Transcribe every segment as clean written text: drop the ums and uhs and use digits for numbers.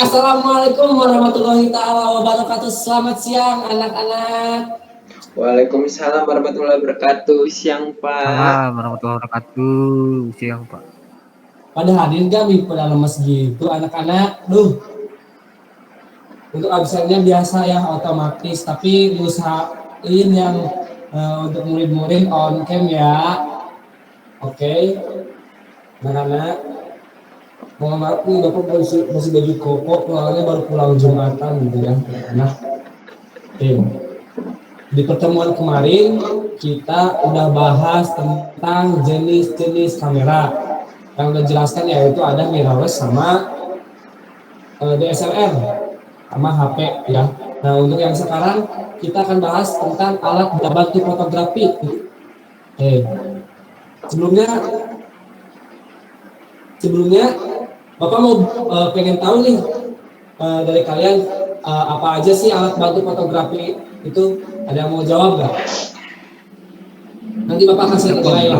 Assalamualaikum warahmatullahi taala wabarakatuh. Selamat siang anak-anak. Waalaikumsalam warahmatullahi wabarakatuh. Siang, Pak. Salam warahmatullahi wabarakatuh. Siang, Pak. Pada hadir kami pada lemes gitu anak-anak. Untuk absennya biasa ya otomatis, tapi usahain yang untuk murid-murid on cam ya. Oke. Anak-anak. Mohon maaf nih Bapak masih baju koko, pulangnya baru pulang Jumatan gitu ya. Nah, oke. Di pertemuan kemarin kita udah bahas tentang jenis-jenis kamera. Yang udah jelaskan yaitu ada mirrorless sama DSLR sama HP ya. Nah untuk yang sekarang kita akan bahas tentang alat bantu fotografi. Sebelumnya Bapak mau pengen tahu nih dari kalian apa aja sih alat bantu fotografi itu? Ada yang mau jawab nggak? Nanti Bapak kasih nilai ya.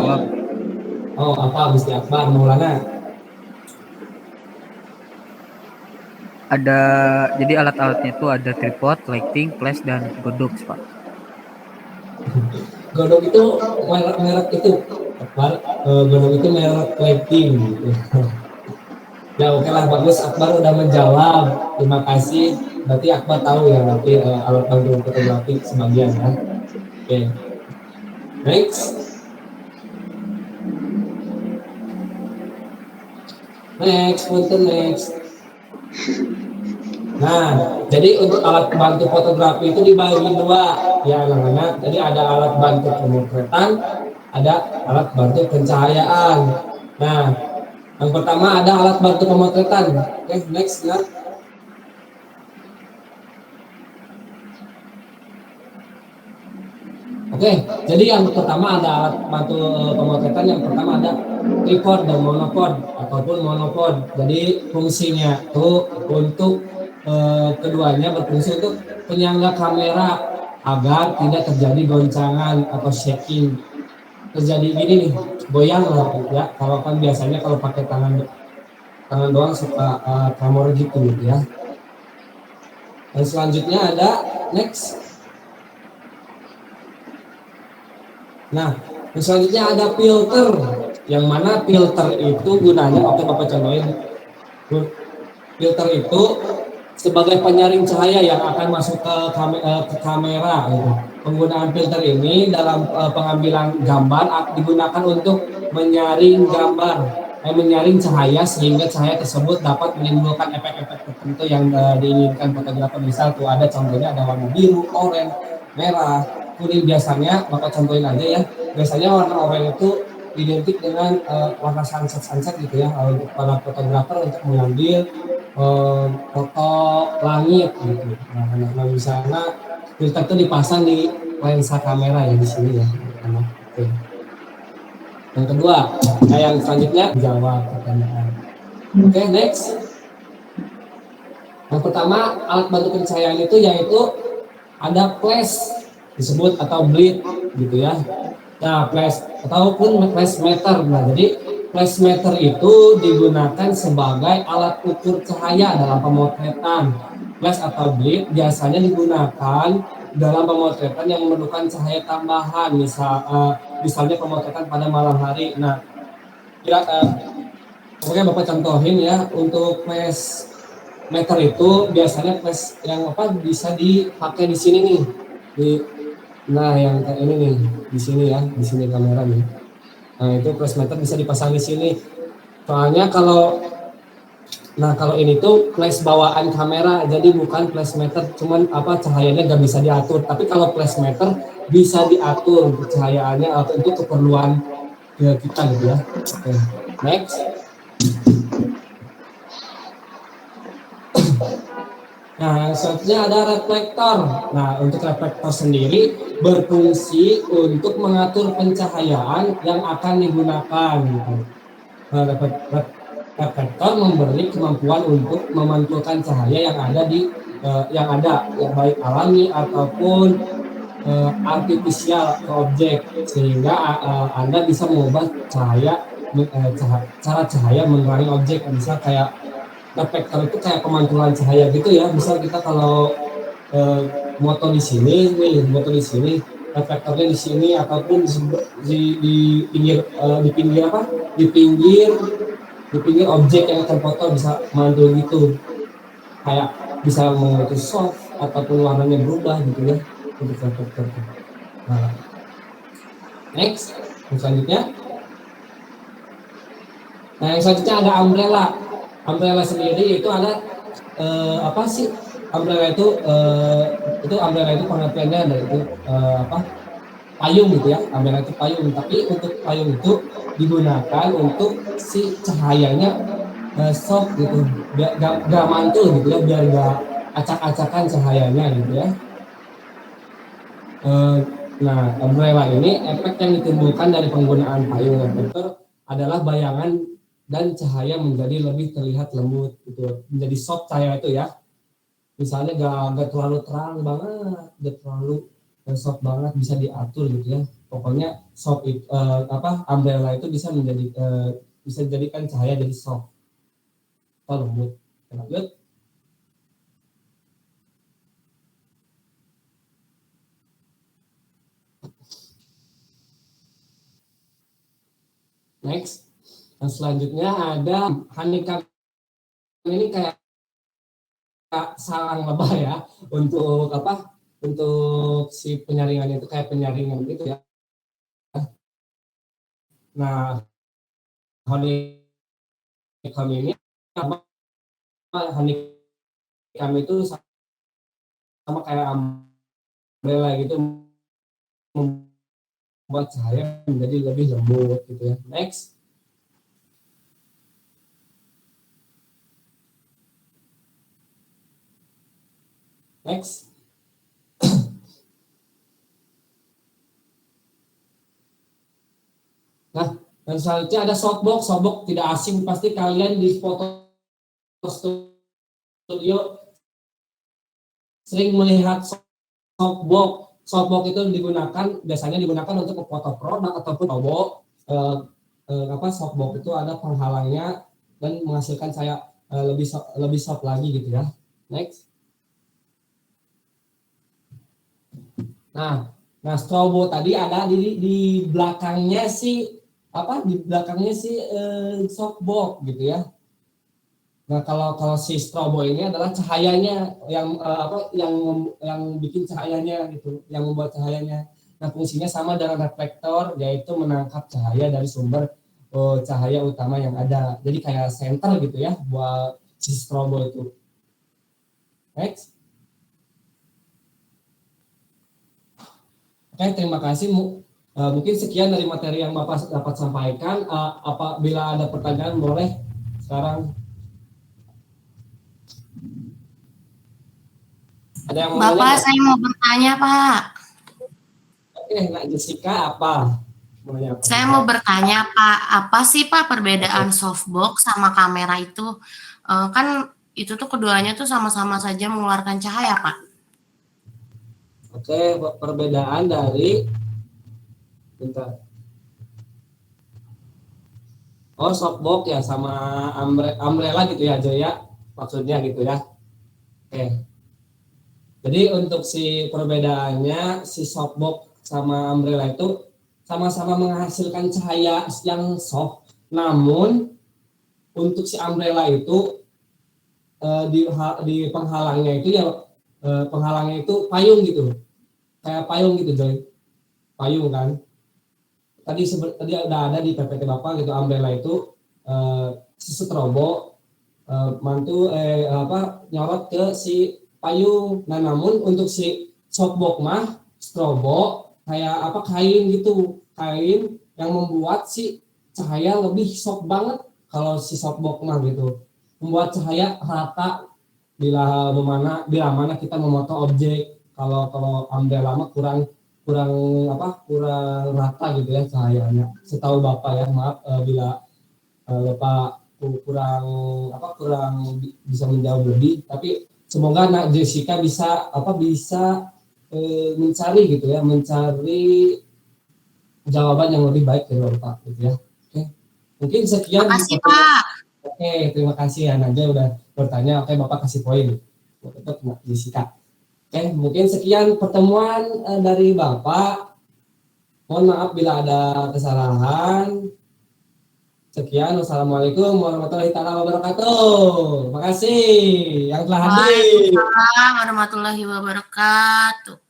Oh apa Gusti Akbar Maulana? Ada, jadi alat-alatnya itu ada tripod, lighting, flash, dan godok, Pak. Godok itu merek itu Akbar, godok itu merek lighting gitu. Ya oke lah, bagus Akbar udah menjawab. Terima kasih. Berarti Akbar tahu ya nanti alat bantu fotografi sebagian ya. Oke. Next. Nah, jadi untuk alat bantu fotografi itu dibagi dua ya anak-anak. Jadi ada alat bantu pemotretan, ada alat bantu pencahayaan. Nah, yang pertama ada alat bantu pemotretan. Oke, next ya. Oke, jadi yang pertama ada alat bantu pemotretan. Yang pertama ada tripod dan monopod ataupun monopod. Jadi fungsinya itu untuk keduanya berfungsi untuk penyangga kamera agar tidak terjadi goncangan atau shaking. Terjadi gini nih, goyang lah ya. Kalau kan biasanya kalau pakai tangan doang suka tremor gitu ya. Dan selanjutnya ada next. Nah, selanjutnya ada filter. Yang mana filter itu gunanya, oke Bapak contohin. Filter itu sebagai penyaring cahaya yang akan masuk ke kamera. Gitu. Penggunaan filter ini dalam pengambilan gambar digunakan untuk menyaring gambar, menyaring cahaya sehingga cahaya tersebut dapat menimbulkan efek-efek tertentu yang diinginkan fotografer. Misal tuh ada contohnya ada warna biru, oranye, merah, kuning biasanya. Maka contohin aja ya. Biasanya warna oranye itu identik dengan warna sunset gitu ya untuk para fotografer untuk mengambil foto langit gitu. Nah misalnya filter itu dipasang di lensa kamera ya di sini ya. Oke. Yang kedua, yang selanjutnya jawab pertanyaan. Oke, next. Yang pertama alat bantu pencahayaan itu yaitu ada flash disebut atau bleed gitu ya. Nah, flash ataupun flash meter. Nah, jadi flash meter itu digunakan sebagai alat ukur cahaya dalam pemotretan. Flash atau bleed biasanya digunakan dalam pemotretan yang memerlukan cahaya tambahan, misalnya pemotretan pada malam hari. Nah, pokoknya Bapak contohin ya untuk flash meter itu biasanya flash yang bisa dipakai di sini nih. Nah, yang ini nih, di sini ya, di sini kamera nih. Nah, itu flash meter bisa dipasang di sini. Soalnya kalau ini tuh flash bawaan kamera, jadi bukan flash meter, cuman cahayanya nggak bisa diatur. Tapi kalau flash meter bisa diatur cahayaannya untuk keperluan kita gitu ya. Oke, next. Nah, selanjutnya ada reflektor. Nah, untuk reflektor sendiri berfungsi untuk mengatur pencahayaan yang akan digunakan. Nah, reflektor memberi kemampuan untuk memantulkan cahaya yang ada baik alami ataupun artifisial ke objek, sehingga Anda bisa mengubah cara cahaya menerangi objek. Misal kayak reflektor itu kayak pemantulan cahaya gitu ya. Misal kita kalau moto di sini nih, moto di sini, reflektornya di sini ataupun di pinggir di pinggir apa? Di pinggir objek yang terfoto bisa mantul gitu. Kayak bisa mengikuti soft ataupun warnanya berubah gitu ya untuk reflektor. Nah, next, yang selanjutnya. Nah, yang selanjutnya ada umbrella. Umbrella sendiri itu ada apa sih? Umbrella itu umbrella itu pengertiannya ada itu apa? Payung gitu ya. Umbrella itu payung. Tapi untuk payung itu digunakan untuk si cahayanya soft gitu, biar gak mantul gitu ya, biar gak acak-acakan cahayanya gitu ya. Nah, umbrella ini efek yang ditimbulkan dari penggunaan payung reflektor adalah bayangan dan cahaya menjadi lebih terlihat lembut gitu, menjadi soft cahaya itu ya. Misalnya gak terlalu terang banget, gak terlalu soft banget, bisa diatur gitu ya. Pokoknya soft umbrella itu bisa menjadi bisa dijadikan cahaya jadi soft atau lembut. Lanjut. Next. Nah, selanjutnya ada honeycomb. Ini kayak sarang lebah ya untuk apa? Untuk si penyaringan itu kayak penyaringan gitu ya. Nah, honeycomb ini apa? Honeycomb itu sama kayak umbrella gitu, membuat cahaya menjadi lebih lembut gitu ya. Next. Next. Nah, dan selanjutnya ada softbox. Softbox tidak asing, pasti kalian di foto studio sering melihat softbox. Softbox itu biasanya digunakan untuk foto produk ataupun logo. Softbox itu ada penghalangnya dan menghasilkan cahaya lebih soft lagi gitu ya. Next. Nah, strobo tadi ada di belakangnya softbox gitu ya. Nah, kalau si strobo ini adalah cahayanya yang bikin cahayanya gitu, yang membuat cahayanya. Nah, fungsinya sama dengan reflektor, yaitu menangkap cahaya dari sumber cahaya utama yang ada. Jadi kayak senter gitu ya buat si strobo itu. Next. Oke, terima kasih. Mungkin sekian dari materi yang Bapak dapat sampaikan. Apabila ada pertanyaan boleh sekarang. Ada yang mau Bapak, nanya? saya mau bertanya, Pak. Oke, Nak Jessica apa? Saya mau bertanya, Pak, apa sih Pak perbedaan softbox sama kamera itu? Kan itu tuh keduanya tuh sama-sama saja mengeluarkan cahaya, Pak. Oke, perbedaan dari bentar. Oh, softbox ya sama umbrella gitu ya, Joya. Maksudnya gitu ya. Oke. Jadi untuk si perbedaannya si softbox sama umbrella itu sama-sama menghasilkan cahaya yang soft. Namun untuk si umbrella itu di penghalangnya itu ya penghalangnya itu payung gitu. Kayak payung gitu, Joy. Payung kan. Tadi udah ada di PPT Bapak gitu, umbrella itu si strobo nyorot ke si payung. Nah, namun untuk si softbox mah strobo kayak kain gitu, kain yang membuat si cahaya lebih soft banget. Kalau si softbox mah gitu membuat cahaya rata bila mana kita memoto objek. Kalau umbrella mah kurang rata gitu ya cahayanya. Setahu Bapak ya, maaf bila Bapak kurang bisa menjawab lebih, tapi semoga Nak Jessica bisa mencari gitu ya, mencari jawaban yang lebih baik dari Bapak gitu ya. Oke. Mungkin sekian. Terima kasih, Pak. Oke, terima kasih ya Naja udah bertanya, oke Bapak kasih poin. Tetap disikat. Oke, mungkin sekian pertemuan dari Bapak. Mohon maaf bila ada kesalahan. Sekian, wassalamualaikum warahmatullahi wabarakatuh. Makasih yang telah hadir. Waalaikumsalam warahmatullahi wabarakatuh.